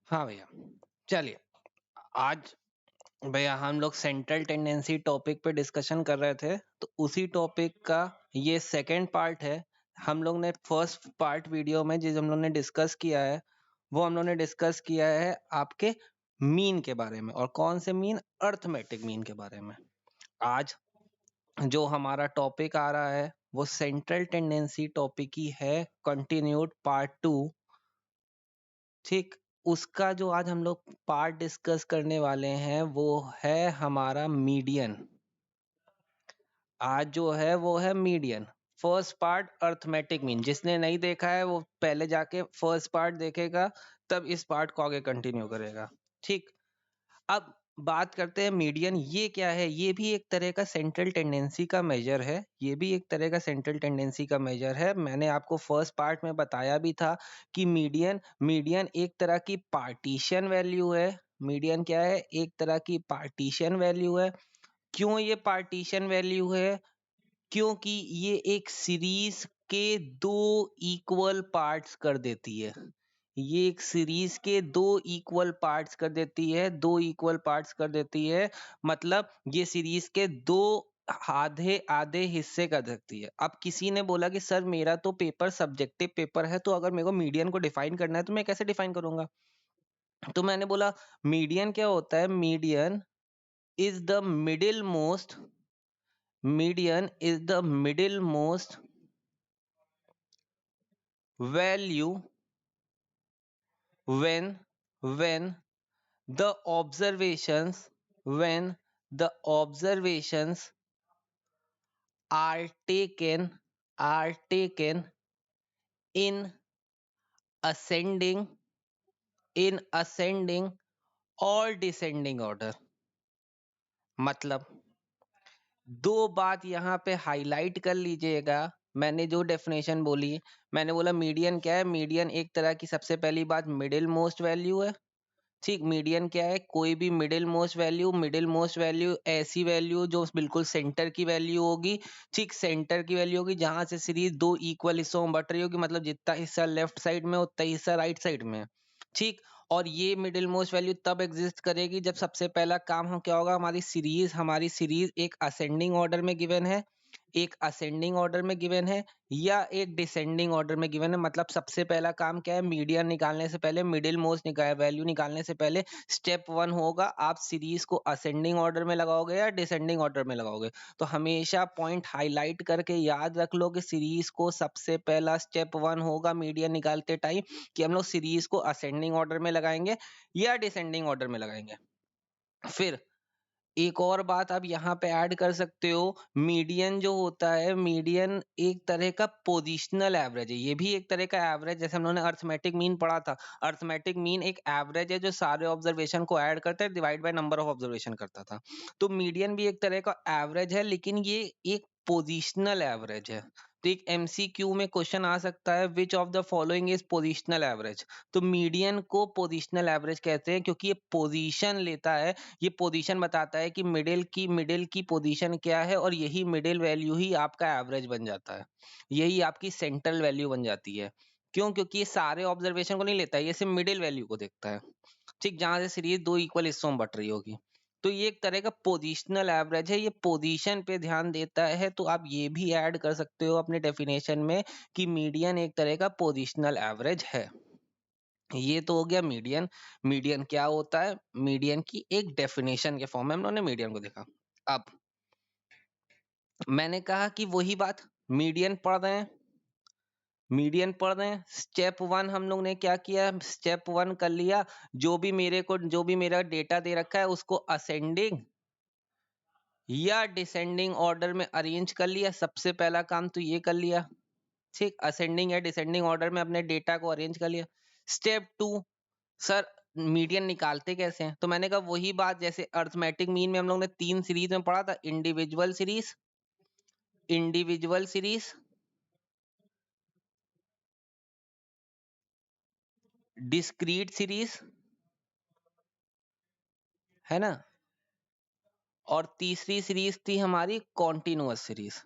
हाँ भैया, चलिए। आज भैया हम लोग सेंट्रल टेंडेंसी टॉपिक पे डिस्कशन कर रहे थे, तो उसी टॉपिक का ये सेकंड पार्ट है। हम लोग ने फर्स्ट पार्ट वीडियो में जिस हम लोग ने डिस्कस किया है, वो हम लोग ने डिस्कस किया है आपके मीन के बारे में, और कौन से मीन, अर्थमेटिक मीन के बारे में। आज जो हमारा टॉपिक आ रहा है वो सेंट्रल टेंडेंसी टॉपिक ही है, कंटिन्यूड पार्ट 2। ठीक, उसका जो आज हम लोग पार्ट डिस्कस करने वाले हैं वो है हमारा मीडियन। आज जो है वो है median. First part arithmetic mean, जिसने नहीं देखा है वो पहले जाके फर्स्ट पार्ट देखेगा, तब इस पार्ट को आगे कंटिन्यू करेगा। ठीक, अब बात करते हैं मीडियन ये क्या है। ये भी एक तरह का सेंट्रल टेंडेंसी का मेजर है। ये भी एक तरह का सेंट्रल टेंडेंसी का मेजर है। मैंने आपको फर्स्ट पार्ट में बताया भी था कि मीडियन मीडियन एक तरह की पार्टीशन वैल्यू है। मीडियन क्या है? एक तरह की पार्टीशन वैल्यू है। क्यों ये पार्टीशन वैल्यू है? क्योंकि ये एक सीरीज के दो इक्वल पार्ट्स कर देती है। ये एक सीरीज के दो इक्वल पार्ट्स कर देती है, दो इक्वल पार्ट्स कर देती है। मतलब ये सीरीज के दो आधे आधे हिस्से कर सकती है। अब किसी ने बोला कि सर मेरा तो पेपर सब्जेक्टिव पेपर है, तो अगर मेरे को मीडियन को डिफाइन करना है तो मैं कैसे डिफाइन करूंगा? तो मैंने बोला मीडियन क्या होता है? Median is the middle most value when when the observations are taken in ascending ascending or descending order। मतलब दो बात यहाँ पे हाईलाइट कर लीजिएगा। मैंने जो डेफिनेशन बोली, मैंने बोला मीडियन क्या है? मीडियन एक तरह की, सबसे पहली बात, मिडिल मोस्ट वैल्यू है। ठीक, मीडियन क्या है? कोई भी मिडिल मोस्ट वैल्यू ऐसी वैल्यू जो बिल्कुल सेंटर की वैल्यू होगी। ठीक, सेंटर की वैल्यू होगी जहां से सीरीज दो इक्वल हिस्सों में बट रही होगी। मतलब जितना हिस्सा लेफ्ट साइड में उतना हिस्सा राइट साइड में है। ठीक, और ये मिडिल मोस्ट वैल्यू तब एग्जिस्ट करेगी जब सबसे पहला काम हो क्या होगा? हमारी सीरीज एक असेंडिंग ऑर्डर में गिवन है, एक असेंडिंग ऑर्डर में गिवन है, या एक डिसेंडिंग ऑर्डर में गिवन है। मतलब सबसे पहला काम क्या है? मीडियन निकालने से पहले, मिडिल मोस्ट वैल्यू निकालने से पहले स्टेप 1 होगा, आप सीरीज को असेंडिंग ऑर्डर में लगाओगे या डिसेंडिंग ऑर्डर में लगाओगे। तो हमेशा पॉइंट हाईलाइट करके याद रख लो कि सीरीज को सबसे पहला स्टेप 1 होगा मीडियन निकालते टाइम, कि हम लोग सीरीज को असेंडिंग ऑर्डर में लगाएंगे या डिसेंडिंग ऑर्डर में लगाएंगे। फिर एक और बात आप यहाँ पे ऐड कर सकते हो, मीडियन जो होता है, मीडियन एक तरह का पोजिशनल एवरेज है। ये भी एक तरह का एवरेज, जैसे हम लोगों ने अर्थमेटिक मीन पढ़ा था। अर्थमेटिक मीन एक एवरेज है जो सारे ऑब्जर्वेशन को ऐड करता है, divide by number of observation करता था। तो मीडियन भी एक तरह का एवरेज है, लेकिन ये एक पोजिशनल एवरेज है। तो एक एमसीक्यू में क्वेश्चन आ सकता है, which of the following is positional average? तो मीडियन को पोजिशनल एवरेज कहते हैं, क्योंकि ये पोजीशन लेता है। ये पोजीशन बताता है कि मिडिल की पोजीशन क्या है, और यही मिडिल वैल्यू ही आपका एवरेज बन जाता है। यही आपकी सेंट्रल वैल्यू बन जाती है। क्यों? क्योंकि ये सारे ऑब्जर्वेशन को नहीं लेता है, ये सिर्फ मिडिल वैल्यू को देखता है। ठीक, जहां से सीरीज दो इक्वल हिस्सों में बट रही होगी। तो ये एक तरह का पोजिशनल एवरेज है, ये पोजीशन पे ध्यान देता है। तो आप ये भी ऐड कर सकते हो अपने डेफिनेशन में कि मीडियन एक तरह का पोजिशनल एवरेज है। ये तो हो गया मीडियन। मीडियन क्या होता है? मीडियन की एक डेफिनेशन के फॉर्म में हम लोगों ने मीडियन को देखा। अब मैंने कहा कि वही बात, मीडियन पढ़ रहे हैं। स्टेप 1 हम लोग ने क्या किया? स्टेप 1 कर लिया। जो भी मेरा डेटा दे रखा है उसको असेंडिंग या डिसेंडिंग ऑर्डर में अरेंज कर लिया। सबसे पहला काम तो ये कर लिया। ठीक, असेंडिंग या डिसेंडिंग ऑर्डर में अपने डेटा को अरेंज कर लिया। स्टेप 2, सर मीडियन निकालते कैसे हैं? तो मैंने कहा वही बात, जैसे अर्थमेटिक मीन में हम लोग ने 3 सीरीज में पढ़ा था, इंडिविजुअल सीरीज, डिस्क्रीट सीरीज, है ना, और तीसरी सीरीज थी हमारी कॉन्टिन्यूअस सीरीज।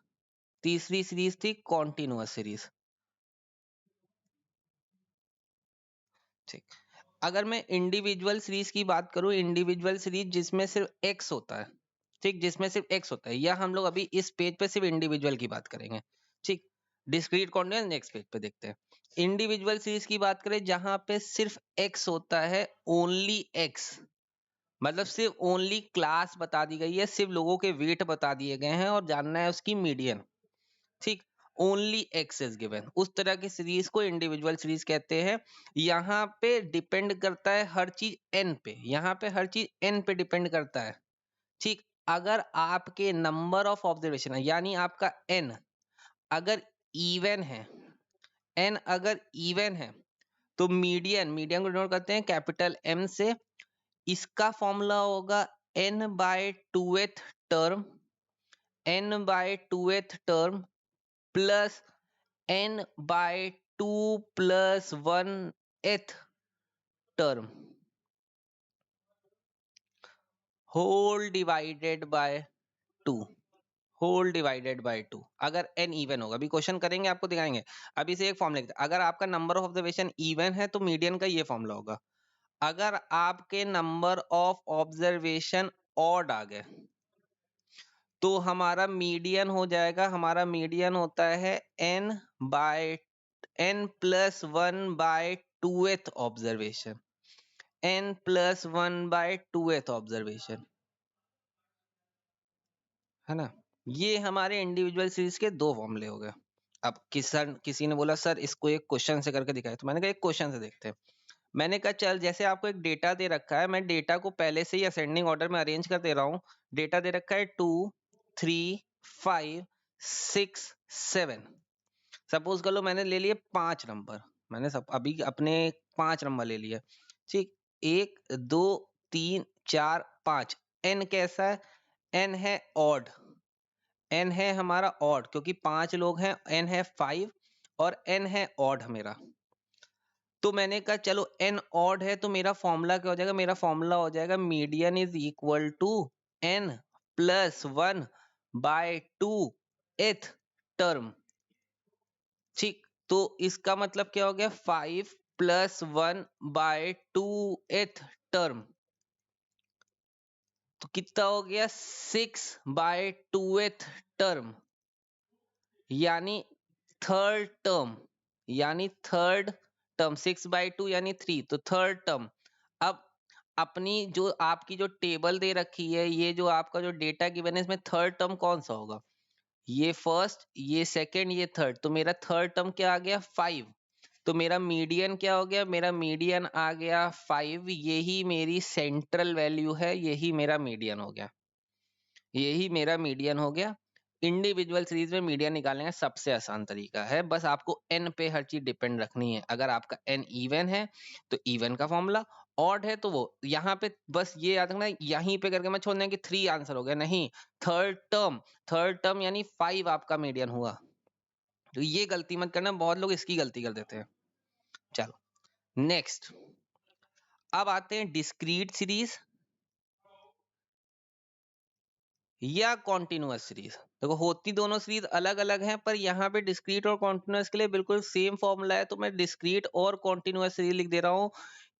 तीसरी सीरीज थी कॉन्टिन्यूअस सीरीज। ठीक, अगर मैं इंडिविजुअल सीरीज की बात करूं, इंडिविजुअल सीरीज जिसमें सिर्फ एक्स होता है, ठीक, जिसमें सिर्फ एक्स होता है, या हम लोग अभी इस पेज पे सिर्फ इंडिविजुअल की बात करेंगे, ठीक। डिस्क्रीट कॉन्टिन्यूअस नेक्स्ट पेज पे देखते हैं। इंडिविजुअल सीरीज की बात करें जहां पे सिर्फ एक्स होता है, ओनली एक्स, मतलब सिर्फ ओनली क्लास बता दी गई है, सिर्फ लोगों के वेट बता दिए गए हैं और जानना है उसकी मीडियन, ठीक। ओनली एक्स इज गिवन, उस तरह की सीरीज को इंडिविजुअल सीरीज कहते हैं। यहाँ पे डिपेंड करता है हर चीज एन पे, यहाँ पे हर चीज एन पे डिपेंड करता है, ठीक। अगर आपके नंबर ऑफ ऑब्जर्वेशन है, यानी आपका एन अगर इवन है, एन अगर इवन है, तो मीडियन, मीडियन को डिनोट करते हैं कैपिटल एम से। इसका फॉर्मूला होगा n by twoth term, n by twoth term plus n by 2 plus 1th term whole divided by 2, whole divided by 2। अगर n इवन होगा, अभी क्वेश्चन करेंगे आपको दिखाएंगे। अभी से एक फॉर्म लिखते हैं, अगर आपका नंबर ऑफ ऑब्जर्वेशन इवन है तो मीडियन का ये फॉर्मूला होगा। अगर आपके नंबर ऑफ ऑब्जर्वेशन ऑड आ गए तो हमारा मीडियन हो जाएगा, हमारा मीडियन होता है n by n plus 1 by 2th observation, n plus 1 by 2th observation, है ना। ये हमारे इंडिविजुअल सीरीज के दो फॉर्मूले हो गए। अब किसी ने बोला सर इसको एक क्वेश्चन से करके दिखाए, तो मैंने कहा एक क्वेश्चन से देखते हैं। मैंने कहा चल, जैसे आपको एक डेटा दे रखा है, मैं डेटा को पहले से ही असेंडिंग ऑर्डर में अरेंज कर दे रहा हूँ। डेटा दे रखा है 2 3 5 6 7, सपोज कर लो मैंने ले लिए 5 नंबर, मैंने सब अभी अपने 5 नंबर ले लिए, ठीक। 1 2 3 4 5। एन कैसा है? एन है ऑड, एन है हमारा ऑड, क्योंकि 5 लोग हैं, एन है 5 और एन है ऑड मेरा। तो मैंने कहा चलो एन ऑड है तो मेरा फॉर्मूला क्या हो जाएगा, मेरा फॉर्मूला हो जाएगा median is equal to N plus 1 by 2 th term, ठीक। तो इसका मतलब क्या हो गया, 5 प्लस 1 बाय 2 एथ टर्म, तो कितना हो गया 6 बाय 2 एथ टर्म, यानी थर्ड टर्म, यानी थर्ड टर्म 6 बाय 2 यानी 3, तो थर्ड टर्म। अब अपनी जो आपकी जो टेबल दे रखी है, ये जो आपका जो डेटा गिवन है, इसमें थर्ड टर्म कौन सा होगा, ये फर्स्ट, ये सेकंड, ये थर्ड, तो मेरा थर्ड टर्म क्या आ गया 5। तो मेरा मीडियन क्या हो गया, मेरा मीडियन आ गया 5, यही मेरी सेंट्रल वैल्यू है, यही मेरा मीडियन हो गया, यही मेरा मीडियन हो गया। इंडिविजुअल सीरीज में मीडियन निकालने का सबसे आसान तरीका है, बस आपको एन पे हर चीज डिपेंड रखनी है। अगर आपका एन इवन है तो इवन का फॉर्मूला, ऑड है तो वो, यहाँ पे बस ये याद रखना, यहीं पे करके मैं छोड़ दें कि 3 आंसर हो गया, नहीं, थर्ड टर्म, थर्ड टर्म यानी 5 आपका मीडियन हुआ। तो ये गलती मत करना, बहुत लोग इसकी गलती कर देते हैं। चलो नेक्स्ट, अब आते हैं डिस्क्रीट सीरीज या कॉन्टिन्यूअस सीरीज। देखो होती दोनों सीरीज अलग अलग हैं, पर यहाँ पे डिस्क्रीट और कॉन्टिन्यूअस के लिए बिल्कुल सेम फॉर्मूला है, तो मैं डिस्क्रीट और कॉन्टिन्यूअस सीरीज लिख दे रहा हूँ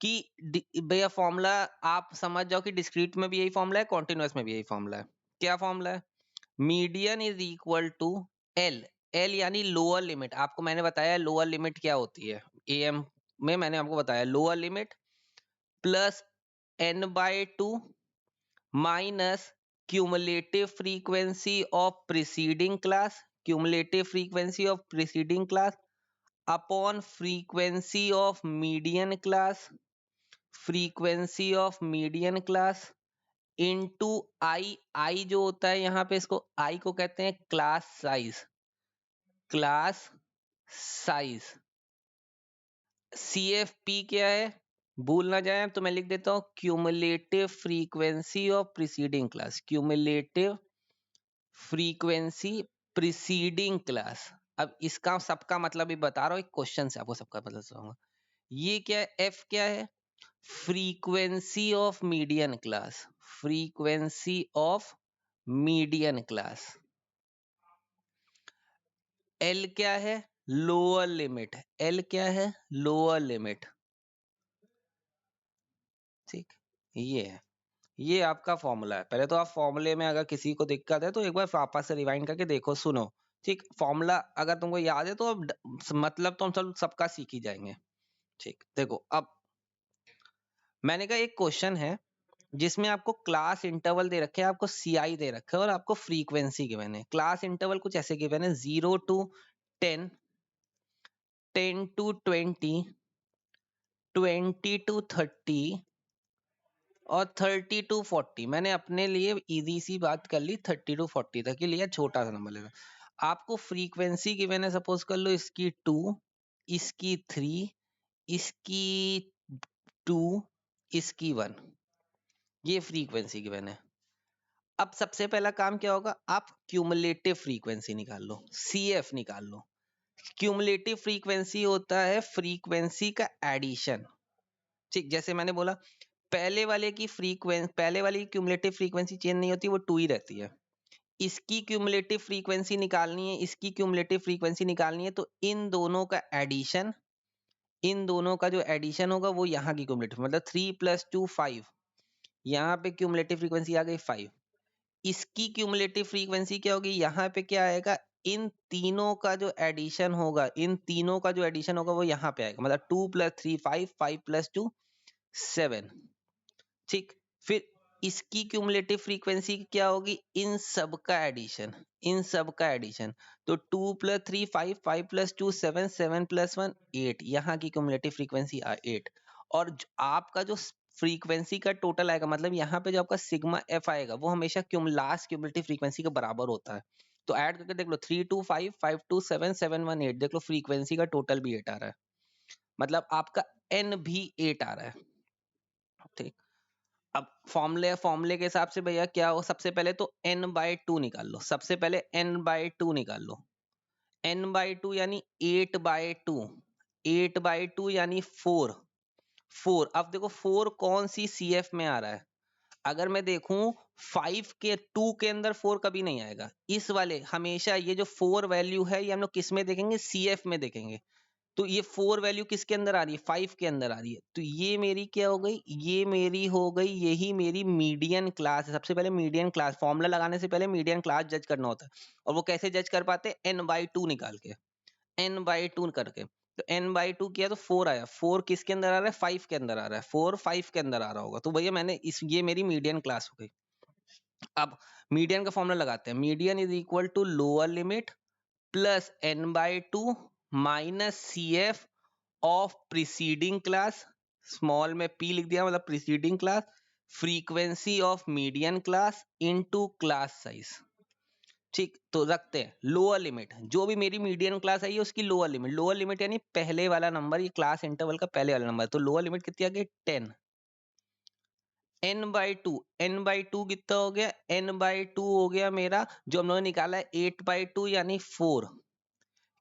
कि भैया फॉर्मूला आप समझ जाओ कि डिस्क्रीट में भी यही फॉर्मूला है, कॉन्टिन्यूअस में भी यही फॉर्मूला है। क्या फॉर्मूला है, median is equal to L, L यानी लोअर लिमिट, आपको मैंने बताया लोअर लिमिट क्या होती है, एएम में मैंने आपको बताया lower limit plus n by 2 minus cumulative frequency of preceding class, cumulative frequency of preceding class upon frequency of median class, frequency of median class into i, i जो होता है यहाँ पे, इसको आई को कहते हैं class size, class size. CFP क्या है, भूल ना जाए तो मैं लिख देता हूं cumulative frequency of preceding class, cumulative frequency preceding class. अब इसका सबका मतलब भी बता रहा हूँ, एक क्वेश्चन से आपको सबका मतलब बताऊंगा। ये क्या है, F क्या है, frequency of median class, frequency of median class. L क्या है, लोअर लिमिट, L क्या है, लोअर लिमिट। ठीक, ये है, ये आपका फॉर्मूला है। पहले तो आप फॉर्मूले में अगर किसी को दिक्कत है तो एक बार वापस से रिवाइंड करके देखो, सुनो। ठीक, फॉर्मूला अगर तुमको याद है तो अब मतलब तो हम सब सबका सीख ही जाएंगे। ठीक, देखो अब मैंने कहा एक क्वेश्चन है जिसमें आपको क्लास इंटरवल दे रखे हैं, आपको सीआई दे रखा है और आपको फ्रीक्वेंसी गिवन है। क्लास इंटरवल कुछ ऐसे गिवन है, 0 to 10, 10 to 20, 20 to 30 और 30 to 40। मैंने अपने लिए इजी सी बात कर ली, 30 to 40 तक ही लिया, छोटा सा नंबर लेना। आपको फ्रीक्वेंसी गिवन है, सपोज कर लो इसकी 2, इसकी 3, इसकी 2, इसकी 1, ये फ्रीक्वेंसी गिवन है। अब सबसे पहला काम क्या होगा, आप क्यूमुलेटिव फ्रीक्वेंसी निकाल लो, सीएफ निकाल लो। क्यूमुलेटिव फ्रीक्वेंसी होता है फ्रीक्वेंसी का एडिशन। ठीक, जैसे मैंने बोला पहले वाले की फ्रीक्वेंसी, पहले वाली क्यूमुलेटिव फ्रीक्वेंसी चेंज नहीं होती, वो 2 ही रहती है। इसकी क्यूमुलेटिव फ्रीक्वेंसी निकालनी है, इसकी क्यूमुलेटिव फ्रीक्वेंसी निकालनी है, तो इन दोनों का एडिशन, इन दोनों का जो एडिशन होगा वो यहाँ की क्यूमुलेटिव, मतलब 3 + 2 5, यहाँ पे क्यूमुलेटिव फ्रीक्वेंसी आ गई 5। इसकी क्यूमुलेटिव फ्रीक्वेंसी क्या होगी, यहाँ पे क्या आएगा, इन तीनों का जो एडिशन होगा, इन तीनों का जो एडिशन होगा वो यहाँ पे आएगा, मतलब 2 + 3 5, 5 + 2 7। ठीक, फिर इसकी क्यूमुलेटिव फ्रीक्वेंसी क्या होगी, इन सब का एडिशन, इन सब का एडिशन, तो 2 + 3 5, 5 + 2 7, 7 + 1 8, यहाँ की क्यूमुलेटिव फ्रीक्वेंसी 8। और आपका जो फ्रीक्वेंसी का टोटल आएगा, मतलब यहाँ पे जो आपका सिग्मा एफ आएगा वो हमेशा लास्ट क्यूमुलेटिव फ्रीक्वेंसी के बराबर होता है। तो ऐड करके देख लो, 3 2 5, 5 2 7, 7 1 8, देख लो फ्रीक्वेंसी का टोटल भी 8 आ रहा है, मतलब आपका एन भी 8 आ रहा है। ठीक, अब फॉर्मूले के हिसाब से भैया क्या हो, सबसे पहले तो n/2 निकाल लो, सबसे पहले n/2 निकाल लो। n/2 यानी 8/2, 8/2 यानी 4, 4। अब देखो 4 कौन सी सीएफ में आ रहा है, अगर मैं देखूं 5 के 2 के अंदर 4 कभी नहीं आएगा, इस वाले हमेशा ये जो 4 वैल्यू है ये हम लोग किस में देखेंगे, सीएफ में देखेंगे। तो ये 4 वैल्यू किसके अंदर आ रही है, 5 के अंदर आ रही है, तो ये मेरी क्या हो गई, ये मेरी हो गई, यही मेरी मीडियन क्लास है। सबसे पहले मीडियन क्लास, फॉर्मूला लगाने से पहले मीडियन क्लास जज करना होता है, और वो कैसे जज कर पाते हैं, n/2 निकाल के, n/2 करके। तो n/2 किया तो 4 आया, 4 किसके अंदर आ रहा है, 5 के अंदर आ रहा है, 4 5 के अंदर आ रहा होगा, तो भैया मैंने इस, ये मेरी मीडियन क्लास हो गई। अब मीडियन का फॉर्मूला लगाते हैं, median is equal to lower limit plus n/2 minus CF of preceding class, small में p लिख दिया, मतलब preceding class, frequency of median class into class size. ठीक, तो रखते हैं लोअर लिमिट, जो भी मेरी मीडियन क्लास आई है उसकी लोअर लिमिट, लोअर लिमिट यानी पहले वाला नंबर, ये क्लास इंटरवल का पहले वाला नंबर, तो लोअर लिमिट कितनी आ गई 10। n/2, n/2 कितना हो गया, n/2 हो गया मेरा जो हम लोगों ने निकाला है 8/2 यानी 4।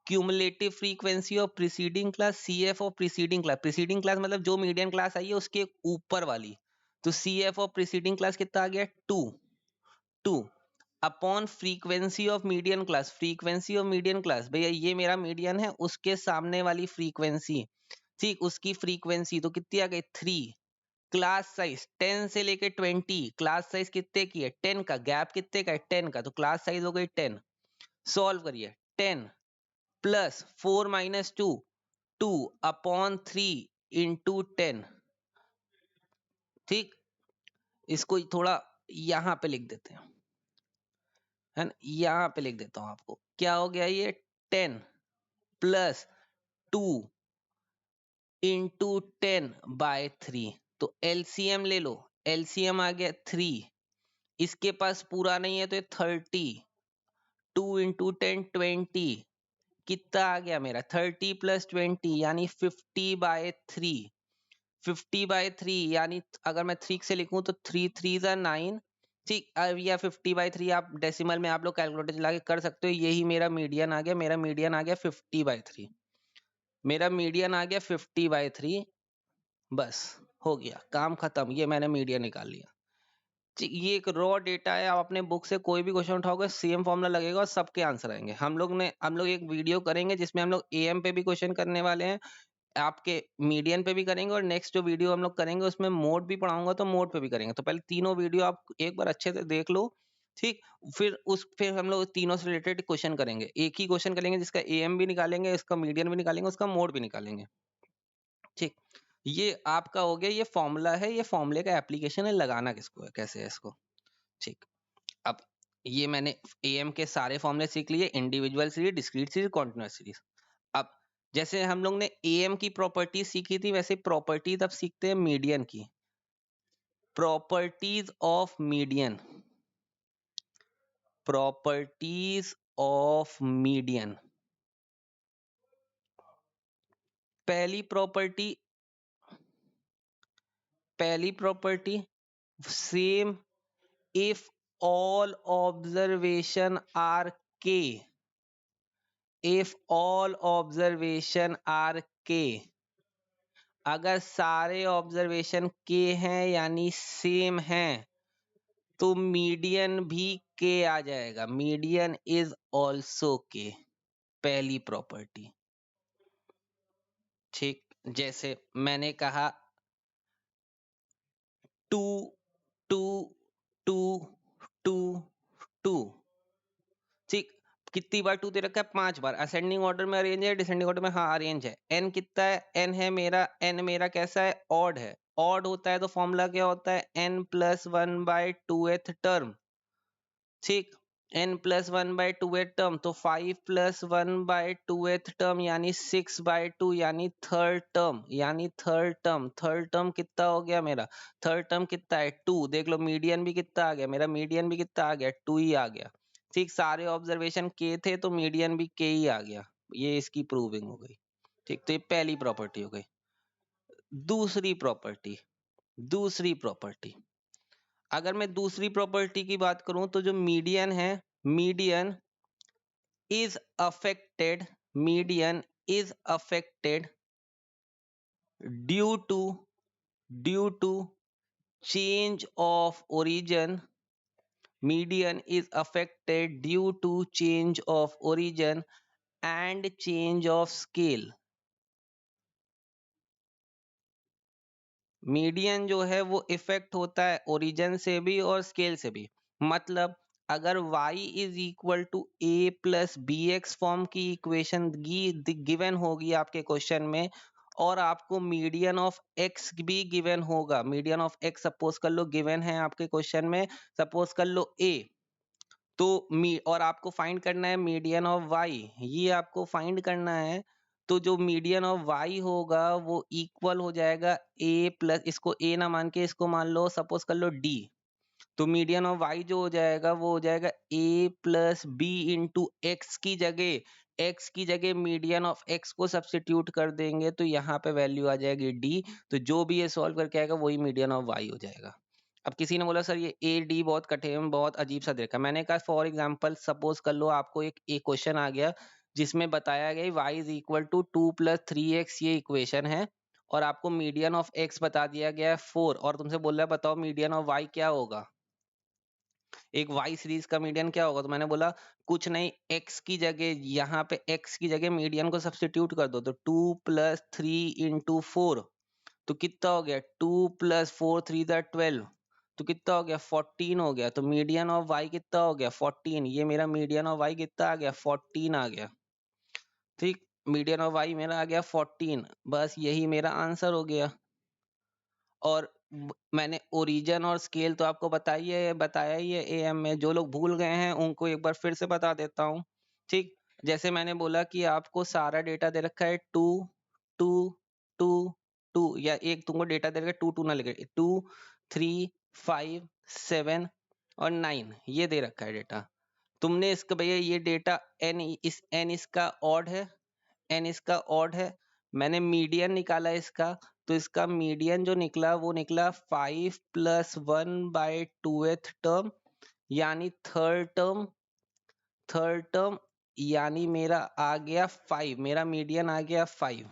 Cumulative frequency of preceding class, CF of preceding class, preceding class मतलब जो मीडियन क्लास आई है उसके ऊपर वाली, तो सीएफ ऑफ प्रीसीडिंग क्लास कितना आ गया 2, 2 upon frequency of median class, frequency of median class भैया ये मेरा मीडियन है, उसके सामने वाली फ्रीक्वेंसी, ठीक, उसकी फ्रीक्वेंसी तो कितनी आ गई 3। क्लास साइज 10 से लेके 20, क्लास साइज कितने की है 10 का, गैप कितने का है 10 का, तो क्लास साइज हो गई 10। सॉल्व करिए, 10 प्लस 4 माइनस 2, 2 अपॉन 3 इंटू 10। ठीक, इसको थोड़ा यहाँ पे लिख देते हैं, है ना, यहाँ पे लिख देता हूँ आपको, क्या हो गया ये 10 प्लस 2 इंटू 10/3, तो एलसीएम ले लो, एलसीएम आ गया 3, इसके पास पूरा नहीं है तो ये 30, 2 इंटू 10 20, कितना आ गया मेरा 30 + 20 यानी 50/3, 50/3 यानी अगर मैं 3 से लिखूं तो 3 3 9। ठीक, अब या 50/3 आप डेसिमल में आप लोग कैलकुलेटर चला के कर सकते हो, यही मेरा मीडियन आ गया, मेरा मीडियन आ गया 50/3, मेरा मीडियन आ गया 50/3। बस हो गया काम खत्म, ये मैंने मीडियन निकाल लिया। ठीक, ये एक रॉ डेटा है, आप अपने बुक से कोई भी क्वेश्चन उठाओगे सेम फॉर्मूला लगेगा और सबके आंसर आएंगे। हम लोग एक वीडियो करेंगे जिसमें हम लोग एएम पे भी क्वेश्चन करने वाले हैं, आपके मीडियन पे भी करेंगे और नेक्स्ट जो वीडियो हम लोग करेंगे उसमें मोड भी पढ़ाऊंगा तो मोड पे भी करेंगे। तो पहले तीनों वीडियो आप एक बार अच्छे से देख लो, ठीक। फिर हम लोग तीनों से रिलेटेड क्वेश्चन करेंगे। एक ही क्वेश्चन करेंगे जिसका एएम भी निकालेंगे, इसका मीडियन भी निकालेंगे, उसका मोड भी निकालेंगे, ठीक। ये आपका हो गया, ये फॉर्मूला है, ये फॉर्मूले का एप्लीकेशन है, लगाना किसको है, कैसे है इसको, ठीक। अब ये मैंने एएम के सारे फॉर्मूले सीख लिए, individual series, discrete series, continuous series. अब जैसे हम लोग ने एएम की प्रॉपर्टी सीखी थी, वैसे प्रॉपर्टीज अब सीखते हैं मीडियन की। Properties of median, properties of median. पहली property, same if all observation are k, if all observation are k, अगर सारे ऑब्जर्वेशन k हैं यानी सेम हैं तो मीडियन भी k आ जाएगा, मीडियन इज ऑल्सो k। पहली प्रॉपर्टी, ठीक। जैसे मैंने कहा 2 2 2 2 2, ठीक। कितनी बार 2 दे रखा है, 5 बार। असेंडिंग ऑर्डर में अरेंज है, डिसेंडिंग ऑर्डर में, हाँ अरेंज है। n कितना है, n है मेरा, n मेरा कैसा है, ऑड है। ऑड होता है तो फॉर्मूला क्या होता है, n प्लस 1/2th टर्म, ठीक। n प्लस 1/2th टर्म, तो 5 प्लस 1/2th टर्म यानी 6/2 यानी थर्ड टर्म, थर्ड टर्म कितना हो गया मेरा, थर्ड टर्म कितना है 2। देख लो मीडियन भी कितना आ गया मेरा, मीडियन भी कितना आ गया, 2 ही आ गया, ठीक। सारे ऑब्जर्वेशन के थे तो मीडियन भी के ही आ गया। ये इसकी प्रूविंग हो गई, ठीक। तो ये पहली प्रॉपर्टी हो गई। दूसरी प्रॉपर्टी, दूसरी प्रॉपर्टी, अगर मैं दूसरी प्रॉपर्टी की बात करूं तो जो मीडियन है, median is affected, median is affected due to change of origin, median is affected due to change of origin and change of scale। Median जो है वो इफेक्ट होता है ओरिजिन से भी और स्केल से भी। मतलब अगर y is equal to a plus B X form की इक्वेशन गिवन होगी आपके क्वेश्चन में, और आपको मीडियन ऑफ x भी गिवन होगा, मीडियन ऑफ x सपोज कर लो गिवन है आपके क्वेश्चन में, सपोज कर लो a, तो और आपको फाइंड करना है मीडियन ऑफ y, ये आपको फाइंड करना है। तो जो मीडियन ऑफ y होगा वो इक्वल हो जाएगा a प्लस, इसको a ना मान के इसको मान लो सपोज कर लो d, तो मीडियन ऑफ y जो हो जाएगा वो हो जाएगा a plus B into X की जगह, x की जगह मीडियन ऑफ x को सब्सिट्यूट कर देंगे तो यहाँ पे वैल्यू आ जाएगी d। तो जो भी ये सॉल्व करके आएगा वही मीडियन ऑफ y हो जाएगा। अब किसी ने बोला सर ये ए डी बहुत कठिन, बहुत अजीब सा दे रखा है। मैंने कहा फॉर एग्जांपल सपोज कर लो आपको एक क्वेश्चन आ गया जिसमें बताया गया y is equal to 2 plus 3x, ये इक्वेशन है, और आपको मीडियन ऑफ x बता दिया गया है 4, और तुमसे बोल रहा है बताओ मीडियन ऑफ y क्या होगा, एक y सीरीज का मीडियन क्या होगा। तो मैंने बोला कुछ नहीं, x की जगह, यहाँ पे x की जगह मीडियन को सब्स्टिट्यूट कर दो, तो 2 प्लस 3 इंटू 4, तो कितना हो गया 2 प्लस 4 3 12, तो कितना हो गया 14 हो गया। तो मीडियन ऑफ y कितना हो गया 14, ये मेरा मीडियन ऑफ y कितना आ गया 14 आ गया, ठीक। मीडियन ऑफ y मेरा आ गया 14, बस यही मेरा आंसर हो गया। और मैंने ओरिजिन और स्केल तो आपको बताया ही है एएम में, जो लोग भूल गए हैं उनको एक बार फिर से बता देता हूँ, ठीक। जैसे मैंने बोला कि आपको सारा डेटा दे रखा है 2 2 2 2, या एक तुमको डेटा दे रखा है 2 2 ना लिखे, 2 3 5 7 और 9, ये दे रखा है डेटा। तुमने इसका भैया ये डेटा n इसका ऑड है, n इसका ऑड है, मैंने मीडियन निकाला इसका, तो इसका मीडियन जो निकला वो निकला 5 प्लस 1/2th टर्म यानी थर्ड टर्म यानी मेरा आ गया 5, मेरा मीडियन आ गया 5,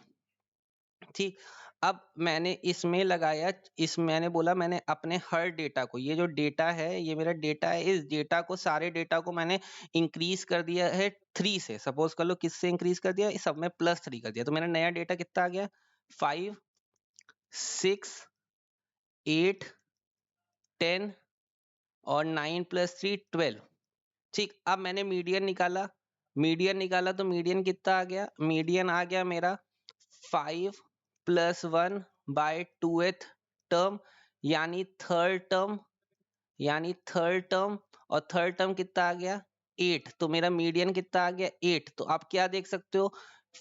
ठीक। अब मैंने इसमें लगाया, इस मैंने बोला मैंने अपने हर डेटा को, ये जो डेटा है ये मेरा डेटा है, इस डेटा को, सारे डेटा को मैंने इंक्रीज कर दिया है 3 से, सपोज कर लो किससे इंक्रीज कर दिया, इस सब में +3 कर दिया, तो मेरा नया डेटा कितना आ गया 5 6 8 10 और 9 + 3 12। ठीक, अब मैंने मीडियन निकाला तो मीडियन कितना आ गया? मीडियन आ गया मेरा 5 + 1 बाय 2th टर्म, यानी थर्ड टर्म, और थर्ड टर्म कितना आ गया? 8। तो मेरा मीडियन कितना आ गया? 8। तो आप क्या देख सकते हो,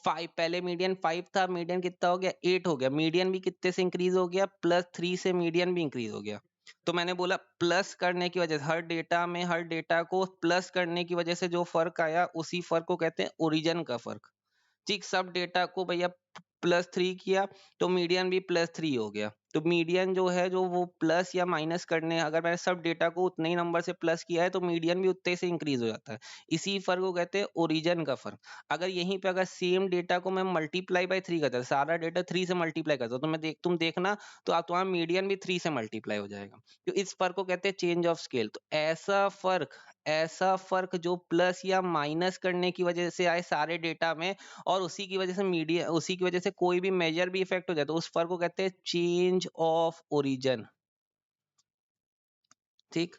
5, पहले मीडियन 5 था, मीडियन कितना हो गया? 8 हो गया। मीडियन भी कितने से इंक्रीज हो गया? +3 से मीडियन भी इंक्रीज हो गया। तो मैंने बोला प्लस करने की वजह से, हर डेटा को प्लस करने की वजह से जो फर्क आया, उसी फर्क को कहते हैं ओरिजिन का फर्क। ठीक, सब डेटा को भैया +3 किया तो मीडियन भी +3 हो गया। तो मीडियन जो है, जो वो प्लस या माइनस करने, अगर मैंने सब डेटा को उतने ही नंबर से प्लस किया है तो मीडियन भी उतने से इंक्रीज हो जाता है। इसी फर्क को कहते हैं ओरिजिन का फर्क। अगर यहीं पे अगर सेम डेटा को मैं मल्टीप्लाई बाय 3 करता, सारा डेटा 3 से मल्टीप्लाई करता, तो तुम देखना तो आप तुम्हारा मीडियन भी 3 से मल्टीप्लाई हो जाएगा। तो इस फर्क को कहते हैं चेंज ऑफ स्केल। तो ऐसा फर्क जो प्लस या माइनस करने की वजह से आए सारे डेटा में, और उसी की वजह से कोई भी मेजर भी इफेक्ट हो जाए, तो उस फर्क को कहते हैं चेंज ऑफ ओरिजिन। ठीक,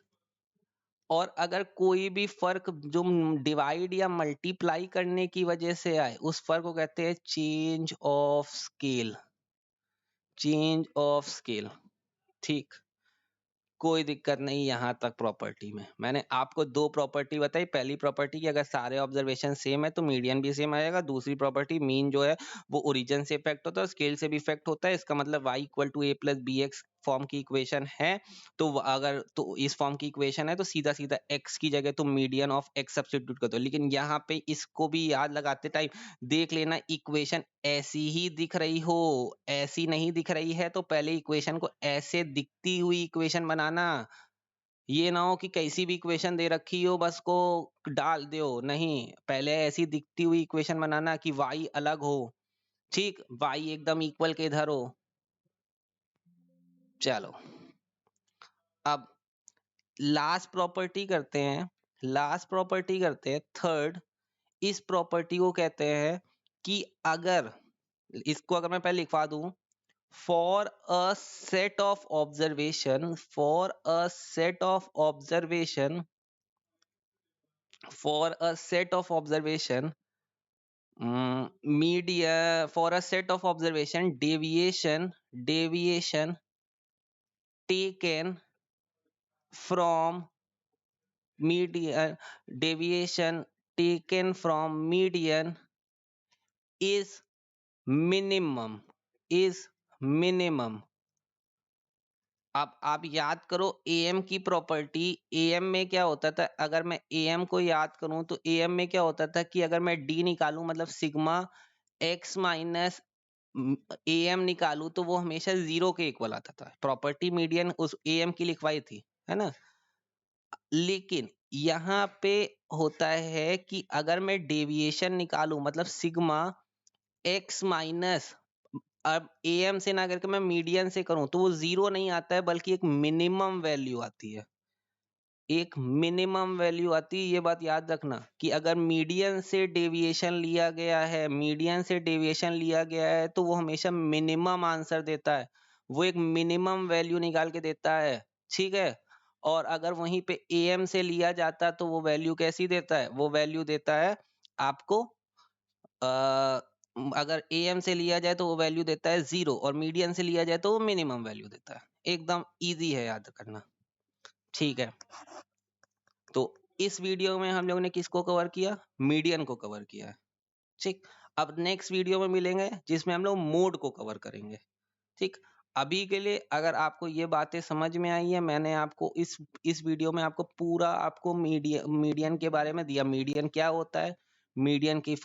और अगर कोई भी फर्क जो डिवाइड या मल्टीप्लाई करने की वजह से आए, उस फर्क को कहते हैं चेंज ऑफ स्केल। ठीक, कोई दिक्कत नहीं यहाँ तक। प्रॉपर्टी में मैंने आपको 2 प्रॉपर्टी बताई। पहली प्रॉपर्टी कि अगर सारे ऑब्जर्वेशन सेम है तो मीडियन भी सेम आएगा। दूसरी प्रॉपर्टी, मीन जो है वो ओरिजिन से इफेक्ट होता है, स्केल से भी इफेक्ट होता है। इसका मतलब y = a + bx फॉर्म की इक्वेशन है, तो अगर तो इस फॉर्म की इक्वेशन है तो सीधा सीधा x की जगह तुम मीडियन ऑफ x सब्स्टिट्यूट कर दो। लेकिन यहाँ पे इसको भी याद लगाते टाइम देख लेना, इक्वेशन ऐसी ही दिख रही हो, ऐसी नहीं दिख रही है तो पहले इक्वेशन को ऐसे दिखती हुई इक्वेशन बनाना। ये ना हो कि कैसी भी इक्वेशन दे रखी हो बस को डाल दो, नहीं, पहले ऐसी दिखती हुई इक्वेशन बनाना कि y अलग हो। ठीक, y एकदम इक्वल के इधर हो। चलो, अब लास्ट प्रॉपर्टी करते हैं थर्ड। इस प्रॉपर्टी को कहते हैं कि अगर इसको अगर मैं पहले लिखवा दूं, for a set of observation deviation taken from median is minimum। अब आप याद करो एएम की प्रॉपर्टी। एएम में क्या होता था, अगर मैं एएम को याद करूं तो एएम में क्या होता था कि अगर मैं डी निकालूं, मतलब सिग्मा एक्स माइनस एएम निकालूं, तो वो हमेशा 0 के इक्वल आता था। प्रॉपर्टी मीडियन उस एएम की लिखवाई थी, है ना। लेकिन यहाँ पे होता है कि अगर मैं डेविएशन निकालूं, मतलब सिग्मा एक्स माइनस, अब एएम से ना करके मैं मीडियन से करूं, तो वो 0 नहीं आता है, बल्कि एक मिनिमम वैल्यू आती है। ये बात याद रखना कि अगर मीडियन से डेविएशन लिया गया है तो वो हमेशा मिनिमम आंसर देता है, वो एक मिनिमम वैल्यू निकाल के देता है। ठीक है, और अगर वहीं पे एएम से लिया जाता तो वो वैल्यू कैसी देता है? वो वैल्यू देता है आपको, अगर एएम से लिया जाए तो वो वैल्यू देता है 0, और मीडियन से लिया जाए तो वो मिनिमम वैल्यू देता है। एकदम इजी है याद करना। ठीक है, तो इस वीडियो में हम लोगों ने किसको कवर किया? मीडियन को कवर किया है। ठीक, अब नेक्स्ट वीडियो में मिलेंगे जिसमें हम लोग मोड को कवर करेंगे। ठीक, अभी के लिए अगर आपको ये बातें समझ में आई है, मैंने आपको इस वीडियो में आपको पूरा आपको मीडियन के बारे में दिया। मीडियन क्या होता है, मीडियन के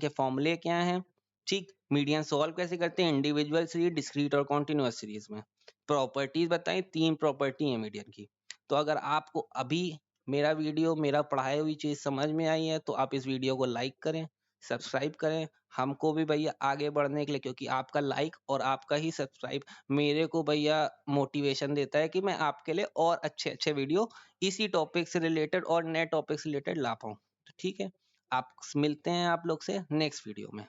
फॉर्मूले क्या हैं, ठीक, मीडियन सॉल्व कैसे करते हैं, इंडिविजुअल सीरीज, डिस्क्रीट और कॉन्टिन्यूअस सीरीज में। प्रॉपर्टीज बताई, 3 प्रॉपर्टी है मीडियन की। तो अगर आपको अभी मेरा पढ़ाई हुई चीज समझ में आई है तो आप इस वीडियो को लाइक करें, सब्सक्राइब करें। हमको भी भैया आगे बढ़ने के लिए, क्योंकि आपका लाइक और आपका ही सब्सक्राइब मेरे को भैया मोटिवेशन देता है कि मैं आपके लिए और अच्छे अच्छे वीडियो इसी टॉपिक से रिलेटेड और नए टॉपिक से रिलेटेड ला पाऊँ। तो ठीक है, आप मिलते हैं आप लोग से नेक्स्ट वीडियो में।